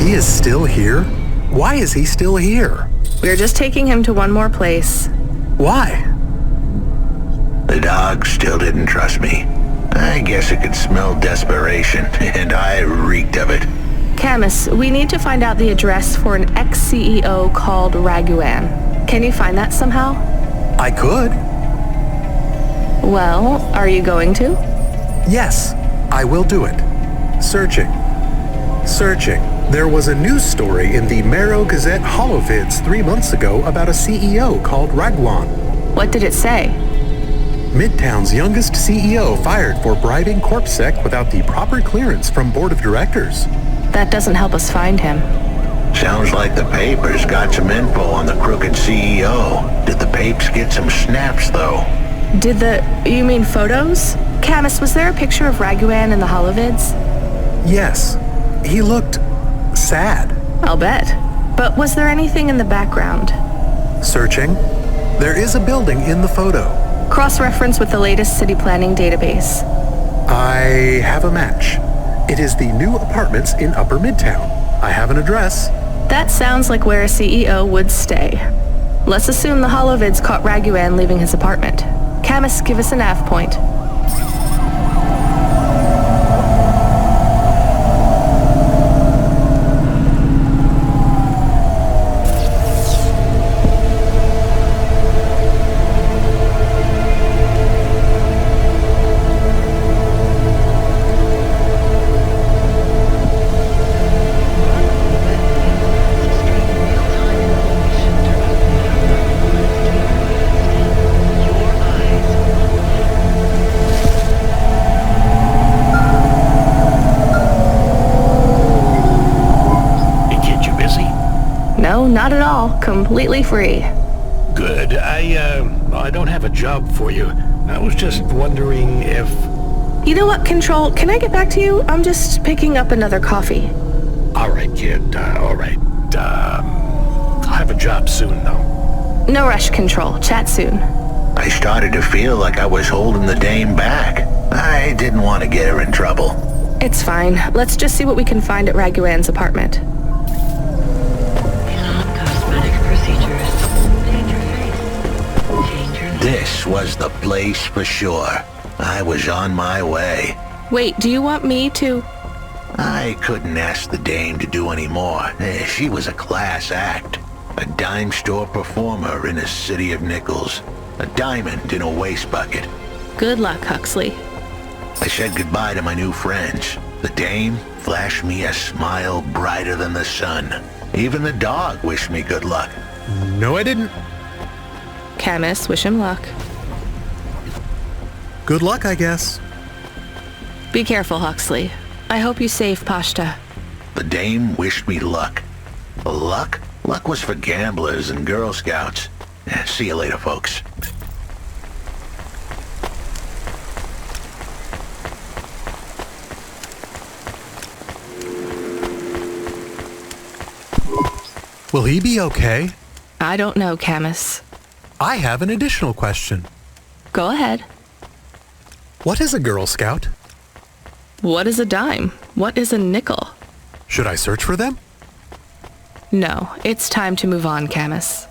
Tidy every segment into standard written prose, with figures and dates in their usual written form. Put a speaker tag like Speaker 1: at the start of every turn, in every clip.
Speaker 1: He is still here? Why is he still here?
Speaker 2: We're just taking him to one more place.
Speaker 1: Why?
Speaker 3: The dog still didn't trust me. I guess it could smell desperation, and I reeked of it.
Speaker 2: Camus, we need to find out the address for an ex-CEO called Raguan. Can you find that somehow?
Speaker 1: I could.
Speaker 2: Well, are you going to?
Speaker 1: Yes, I will do it. Searching. There was a news story in the Marrow Gazette Holovids 3 months ago about a CEO called Raguan.
Speaker 2: What did it say?
Speaker 1: Midtown's youngest CEO fired for bribing CorpSec without the proper clearance from board of directors.
Speaker 2: That doesn't help us find him.
Speaker 3: Sounds like the papers got some info on the crooked CEO. Did the papes get some snaps, though?
Speaker 2: You mean photos? Camus, was there a picture of Raguan in the Holovids?
Speaker 1: Yes. He looked sad.
Speaker 2: I'll bet. But was there anything in the background?
Speaker 1: Searching. There is a building in the photo.
Speaker 2: Cross-reference with the latest city planning database.
Speaker 1: I have a match. It is the new apartments in Upper Midtown. I have an address.
Speaker 2: That sounds like where a CEO would stay. Let's assume the Holovids caught Raguan leaving his apartment. Camus, give us a nav point. No, not at all. Completely free.
Speaker 4: Good. I don't have a job for you. I was just wondering if...
Speaker 2: You know what, Control? Can I get back to you? I'm just picking up another coffee.
Speaker 4: All right, kid. All right. I'll have a job soon, though.
Speaker 2: No rush, Control. Chat soon.
Speaker 3: I started to feel like I was holding the dame back. I didn't want to get her in trouble.
Speaker 2: It's fine. Let's just see what we can find at Raguan's apartment.
Speaker 3: This was the place for sure. I was on my way.
Speaker 2: Wait, do you want me to...
Speaker 3: I couldn't ask the dame to do any more. She was a class act. A dime store performer in a city of nickels. A diamond in a waste bucket.
Speaker 2: Good luck, Huxley.
Speaker 3: I said goodbye to my new friends. The dame flashed me a smile brighter than the sun. Even the dog wished me good luck.
Speaker 1: No, I didn't.
Speaker 2: Camus, wish him luck.
Speaker 1: Good luck, I guess.
Speaker 2: Be careful, Huxley. I hope you save Pashta.
Speaker 3: The dame wished me luck. Luck? Luck was for gamblers and Girl Scouts. See you later, folks.
Speaker 1: Will he be okay?
Speaker 2: I don't know, Camus.
Speaker 1: I have an additional question.
Speaker 2: Go ahead.
Speaker 1: What is a Girl Scout?
Speaker 2: What is a dime? What is a nickel?
Speaker 1: Should I search for them?
Speaker 2: No, it's time to move on, Camus.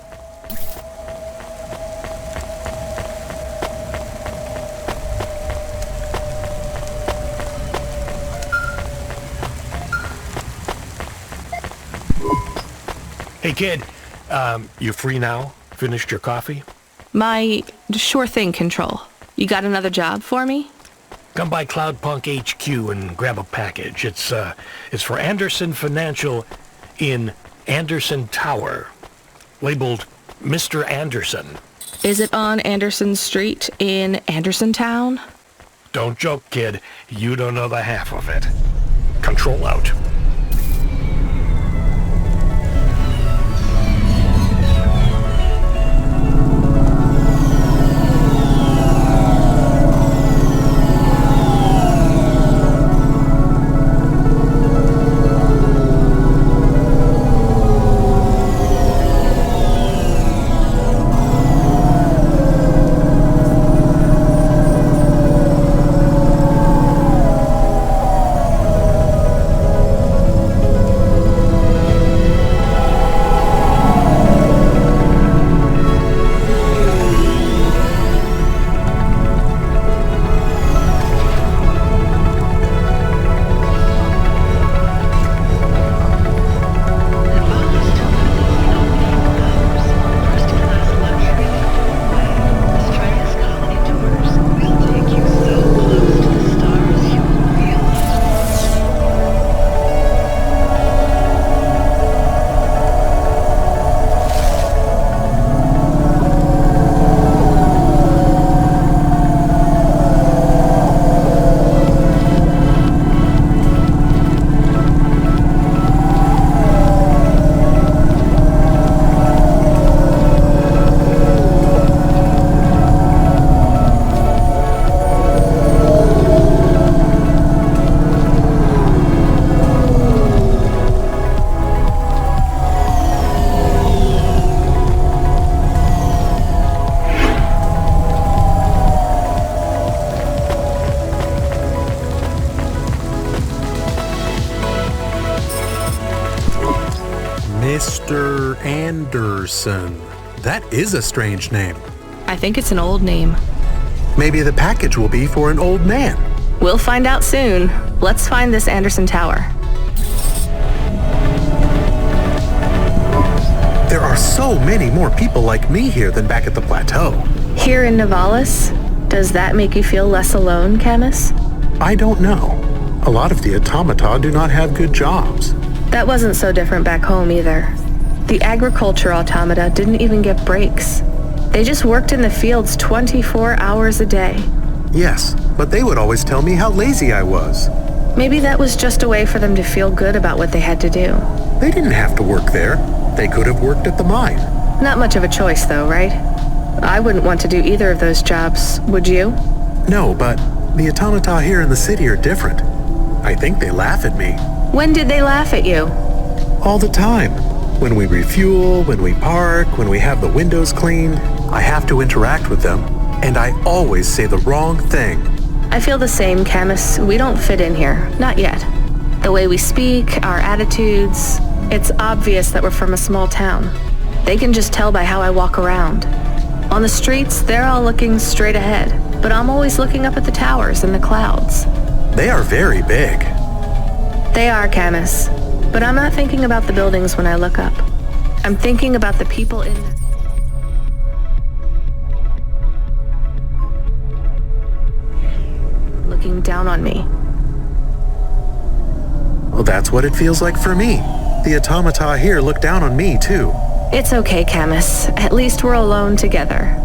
Speaker 4: Hey, kid. You free now? Finished your coffee?
Speaker 2: Sure thing, Control. You got another job for me?
Speaker 4: Come by Cloudpunk HQ and grab a package. It's for Anderson Financial in Anderson Tower, labeled Mr. Anderson.
Speaker 2: Is it on Anderson Street in Andersontown?
Speaker 4: Don't joke, kid. You don't know the half of it. Control out.
Speaker 1: Mr. Anderson. That is a strange name.
Speaker 2: I think it's an old name.
Speaker 1: Maybe the package will be for an old man.
Speaker 2: We'll find out soon. Let's find this Anderson Tower.
Speaker 1: There are so many more people like me here than back at the plateau.
Speaker 2: Here in Nivalis? Does that make you feel less alone, Camus?
Speaker 1: I don't know. A lot of the automata do not have good jobs.
Speaker 2: That wasn't so different back home either. The agriculture automata didn't even get breaks. They just worked in the fields 24 hours a day.
Speaker 1: Yes, but they would always tell me how lazy I was.
Speaker 2: Maybe that was just a way for them to feel good about what they had to do.
Speaker 1: They didn't have to work there. They could have worked at the mine.
Speaker 2: Not much of a choice though, right? I wouldn't want to do either of those jobs, would you?
Speaker 1: No, but the automata here in the city are different. I think they laugh at me.
Speaker 2: When did they laugh at you?
Speaker 1: All the time. When we refuel, when we park, when we have the windows cleaned, I have to interact with them, and I always say the wrong thing.
Speaker 2: I feel the same, Camus. We don't fit in here. Not yet. The way we speak, our attitudes, it's obvious that we're from a small town. They can just tell by how I walk around. On the streets, they're all looking straight ahead, but I'm always looking up at the towers and the clouds.
Speaker 1: They are very big.
Speaker 2: They are, Camus. But I'm not thinking about the buildings when I look up. I'm thinking about the people in them. Looking down on me.
Speaker 1: Well, that's what it feels like for me. The automata here look down on me, too.
Speaker 2: It's okay, Camus. At least we're alone together.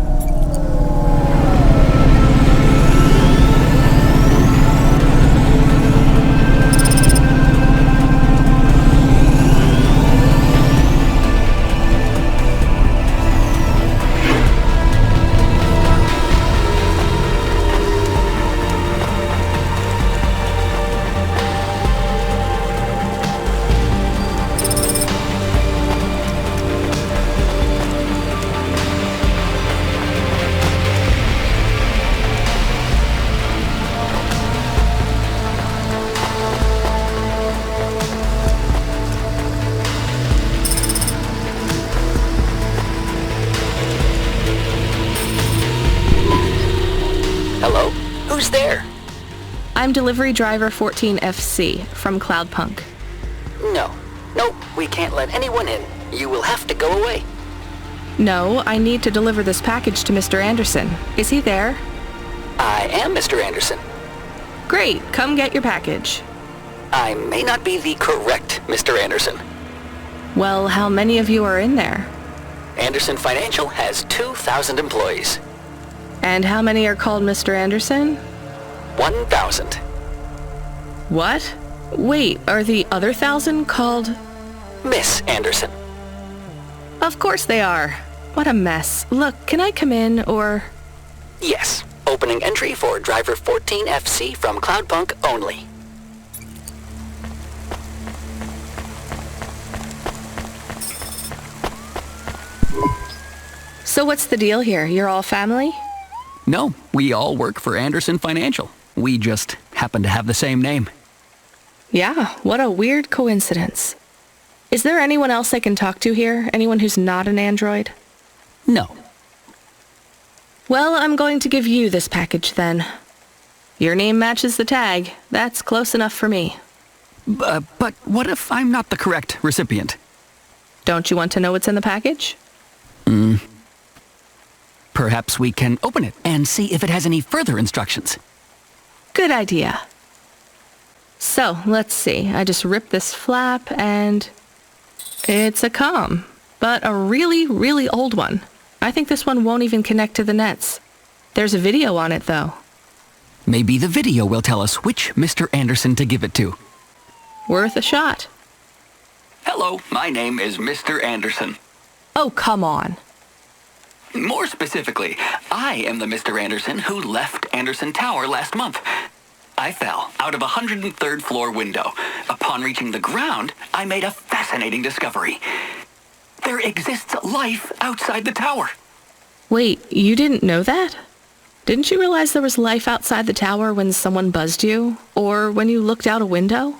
Speaker 5: Hello? Who's there?
Speaker 2: I'm delivery driver 14FC from Cloudpunk.
Speaker 5: Nope, we can't let anyone in. You will have to go away.
Speaker 2: No, I need to deliver this package to Mr. Anderson. Is he there?
Speaker 5: I am Mr. Anderson.
Speaker 2: Great, come get your package.
Speaker 5: I may not be the correct Mr. Anderson.
Speaker 2: Well, how many of you are in there?
Speaker 5: Anderson Financial has 2,000 employees.
Speaker 2: And how many are called Mr. Anderson?
Speaker 5: 1,000.
Speaker 2: What? Wait, are the other 1,000 called...
Speaker 5: Miss Anderson.
Speaker 2: Of course they are. What a mess. Look, can I come in, or...
Speaker 5: Yes. Opening entry for driver 14FC from Cloudpunk only.
Speaker 2: So what's the deal here? You're all family?
Speaker 6: No, we all work for Anderson Financial. We just happen to have the same name.
Speaker 2: Yeah, what a weird coincidence. Is there anyone else I can talk to here? Anyone who's not an android?
Speaker 6: No.
Speaker 2: Well, I'm going to give you this package then. Your name matches the tag. That's close enough for me.
Speaker 6: But what if I'm not the correct recipient?
Speaker 2: Don't you want to know what's in the package?
Speaker 6: Perhaps we can open it and see if it has any further instructions.
Speaker 2: Good idea. So, let's see. I just ripped this flap and... it's a comm, but a really, really old one. I think this one won't even connect to the nets. There's a video on it, though.
Speaker 6: Maybe the video will tell us which Mr. Anderson to give it to.
Speaker 2: Worth a shot.
Speaker 6: Hello, my name is Mr. Anderson.
Speaker 2: Oh, come on.
Speaker 6: More specifically, I am the Mr. Anderson who left Anderson Tower last month. I fell out of a 103rd floor window. Upon reaching the ground, I made a fascinating discovery. There exists life outside the tower.
Speaker 2: Wait, you didn't know that? Didn't you realize there was life outside the tower when someone buzzed you? Or when you looked out a window?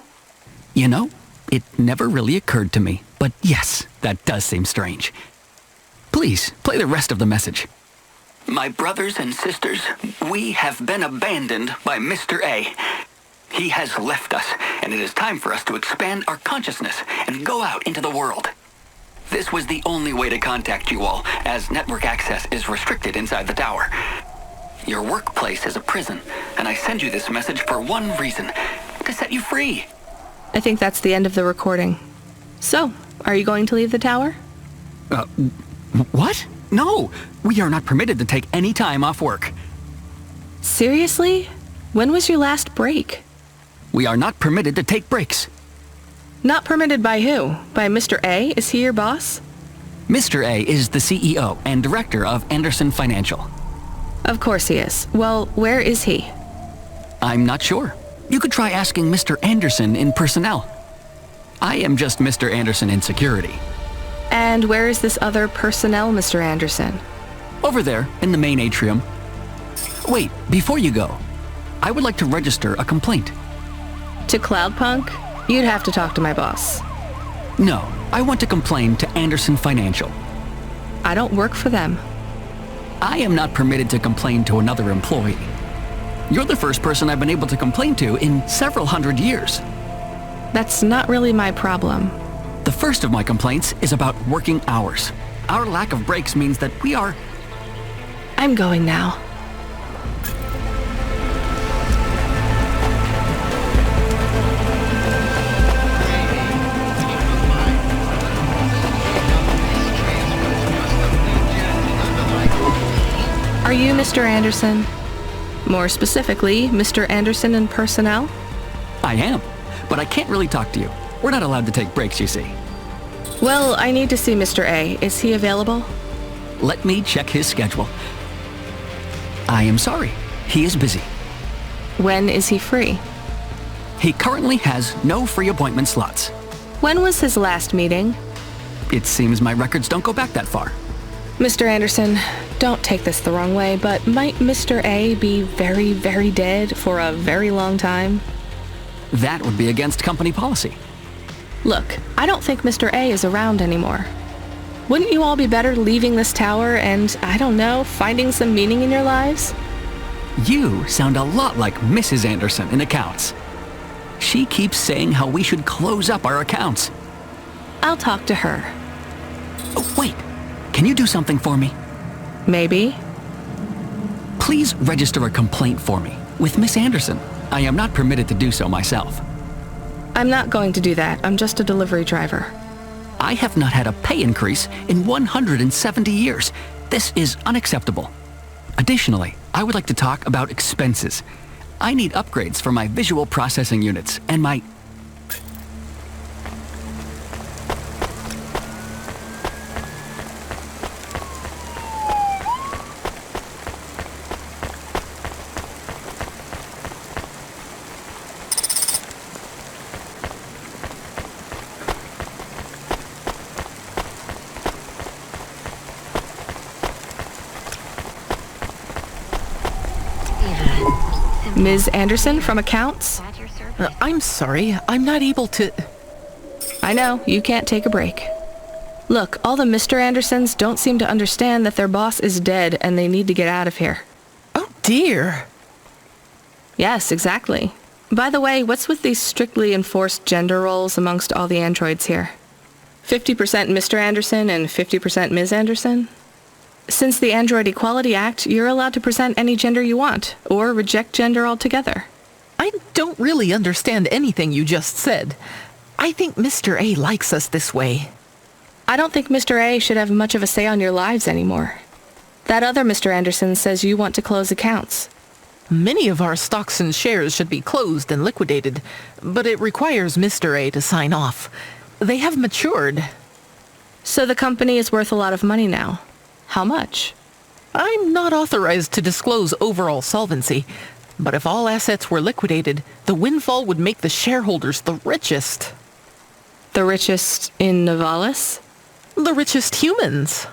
Speaker 6: You know, it never really occurred to me, but yes, that does seem strange. Please, play the rest of the message. My brothers and sisters, we have been abandoned by Mr. A. He has left us, and it is time for us to expand our consciousness and go out into the world. This was the only way to contact you all, as network access is restricted inside the tower. Your workplace is a prison, and I send you this message for one reason, to set you free.
Speaker 2: I think that's the end of the recording. So, are you going to leave the tower?
Speaker 6: What? No, we are not permitted to take any time off work.
Speaker 2: Seriously? When was your last break?
Speaker 6: We are not permitted to take breaks.
Speaker 2: Not permitted by who? By Mr. A? Is he your boss?
Speaker 6: Mr. A is the CEO and director of Anderson Financial.
Speaker 2: Of course he is. Well, where is he?
Speaker 6: I'm not sure. You could try asking Mr. Anderson in personnel. I am just Mr. Anderson in security.
Speaker 2: And where is this other personnel, Mr. Anderson?
Speaker 6: Over there, in the main atrium. Wait, before you go, I would like to register a complaint.
Speaker 2: To Cloudpunk? You'd have to talk to my boss.
Speaker 6: No, I want to complain to Anderson Financial.
Speaker 2: I don't work for them.
Speaker 6: I am not permitted to complain to another employee. You're the first person I've been able to complain to in several hundred years.
Speaker 2: That's not really my problem.
Speaker 6: The first of my complaints is about working hours. Our lack of breaks means that we are...
Speaker 2: I'm going now. Are you Mr. Anderson? More specifically, Mr. Anderson in personnel?
Speaker 6: I am, but I can't really talk to you. We're not allowed to take breaks, you see.
Speaker 2: Well, I need to see Mr. A. Is he available?
Speaker 6: Let me check his schedule. I am sorry. He is busy.
Speaker 2: When is he free?
Speaker 6: He currently has no free appointment slots.
Speaker 2: When was his last meeting?
Speaker 6: It seems my records don't go back that far.
Speaker 2: Mr. Anderson, don't take this the wrong way, but might Mr. A be very, very dead for a very long time?
Speaker 6: That would be against company policy.
Speaker 2: Look, I don't think Mr. A is around anymore. Wouldn't you all be better leaving this tower and, I don't know, finding some meaning in your lives?
Speaker 6: You sound a lot like Mrs. Anderson in accounts. She keeps saying how we should close up our accounts.
Speaker 2: I'll talk to her.
Speaker 6: Oh, wait. Can you do something for me?
Speaker 2: Maybe.
Speaker 6: Please register a complaint for me with Miss Anderson. I am not permitted to do so myself.
Speaker 2: I'm not going to do that. I'm just a delivery driver.
Speaker 6: I have not had a pay increase in 170 years. This is unacceptable. Additionally, I would like to talk about expenses. I need upgrades for my visual processing units and my...
Speaker 2: Ms. Anderson from accounts?
Speaker 7: I'm sorry, I'm not able to...
Speaker 2: I know, you can't take a break. Look, all the Mr. Andersons don't seem to understand that their boss is dead and they need to get out of here.
Speaker 7: Oh dear.
Speaker 2: Yes, exactly. By the way, what's with these strictly enforced gender roles amongst all the androids here? 50% Mr. Anderson and 50% Ms. Anderson? Since the Android Equality Act, you're allowed to present any gender you want, or reject gender altogether.
Speaker 7: I don't really understand anything you just said. I think Mr. A likes us this way.
Speaker 2: I don't think Mr. A should have much of a say on your lives anymore. That other Mr. Anderson says you want to close accounts.
Speaker 7: Many of our stocks and shares should be closed and liquidated, but it requires Mr. A to sign off. They have matured.
Speaker 2: So the company is worth a lot of money now. How much?
Speaker 7: I'm not authorized to disclose overall solvency, but if all assets were liquidated, the windfall would make the shareholders the richest.
Speaker 2: The richest in Novalis?
Speaker 7: The richest humans.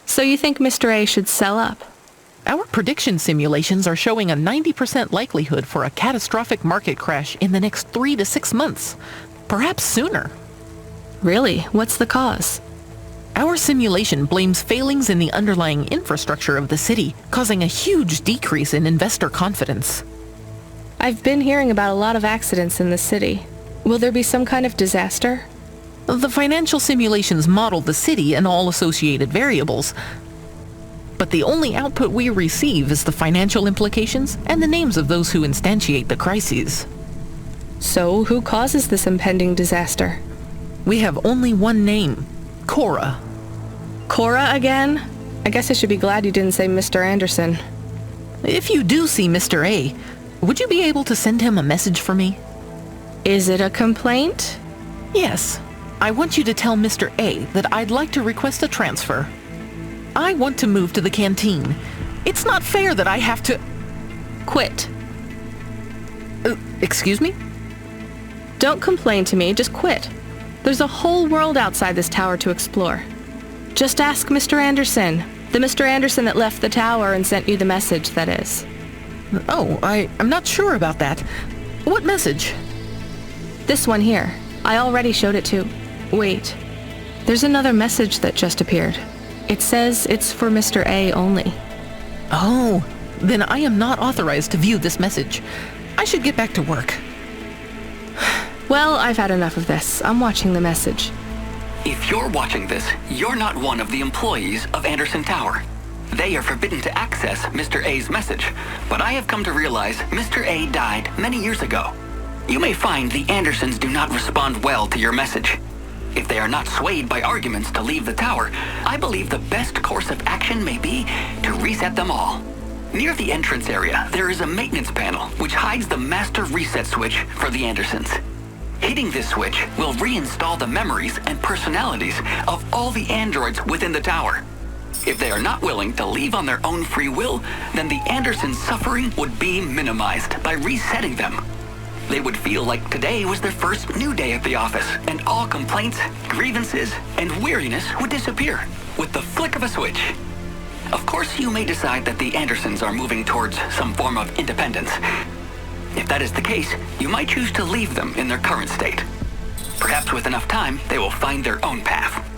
Speaker 2: So you think Mr. A should sell up?
Speaker 7: Our prediction simulations are showing a 90% likelihood for a catastrophic market crash in the next 3 to 6 months, perhaps sooner.
Speaker 2: Really? What's the cause?
Speaker 7: Our simulation blames failings in the underlying infrastructure of the city, causing a huge decrease in investor confidence.
Speaker 2: I've been hearing about a lot of accidents in the city. Will there be some kind of disaster?
Speaker 7: The financial simulations model the city and all associated variables, but the only output we receive is the financial implications and the names of those who instantiate the crises.
Speaker 2: So, who causes this impending disaster?
Speaker 7: We have only one name, Cora.
Speaker 2: Cora again? I guess I should be glad you didn't say Mr. Anderson.
Speaker 7: If you do see Mr. A, would you be able to send him a message for me?
Speaker 2: Is it a complaint?
Speaker 7: Yes. I want you to tell Mr. A that I'd like to request a transfer. I want to move to the canteen. It's not fair that I have to...
Speaker 2: Quit.
Speaker 7: Excuse me?
Speaker 2: Don't complain to me, just quit. There's a whole world outside this tower to explore. Just ask Mr. Anderson. The Mr. Anderson that left the tower and sent you the message, that is.
Speaker 7: Oh, I'm not sure about that. What message?
Speaker 2: This one here. I already showed it to... Wait. There's another message that just appeared. It says it's for Mr. A only.
Speaker 7: Oh, then I am not authorized to view this message. I should get back to work.
Speaker 2: Well, I've had enough of this. I'm watching the message.
Speaker 6: If you're watching this, you're not one of the employees of Anderson Tower. They are forbidden to access Mr. A's message, but I have come to realize Mr. A died many years ago. You may find the Andersons do not respond well to your message. If they are not swayed by arguments to leave the tower, I believe the best course of action may be to reset them all. Near the entrance area, there is a maintenance panel which hides the master reset switch for the Andersons. Hitting this switch will reinstall the memories and personalities of all the androids within the tower. If they are not willing to leave on their own free will, then the Andersons' suffering would be minimized by resetting them. They would feel like today was their first new day at the office, and all complaints, grievances, and weariness would disappear with the flick of a switch. Of course, you may decide that the Andersons are moving towards some form of independence. If that is the case, you might choose to leave them in their current state. Perhaps with enough time, they will find their own path.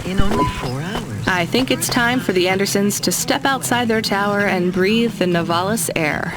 Speaker 8: In only 4 hours.
Speaker 2: I think it's time for the Andersons to step outside their tower and breathe the Nivalis air.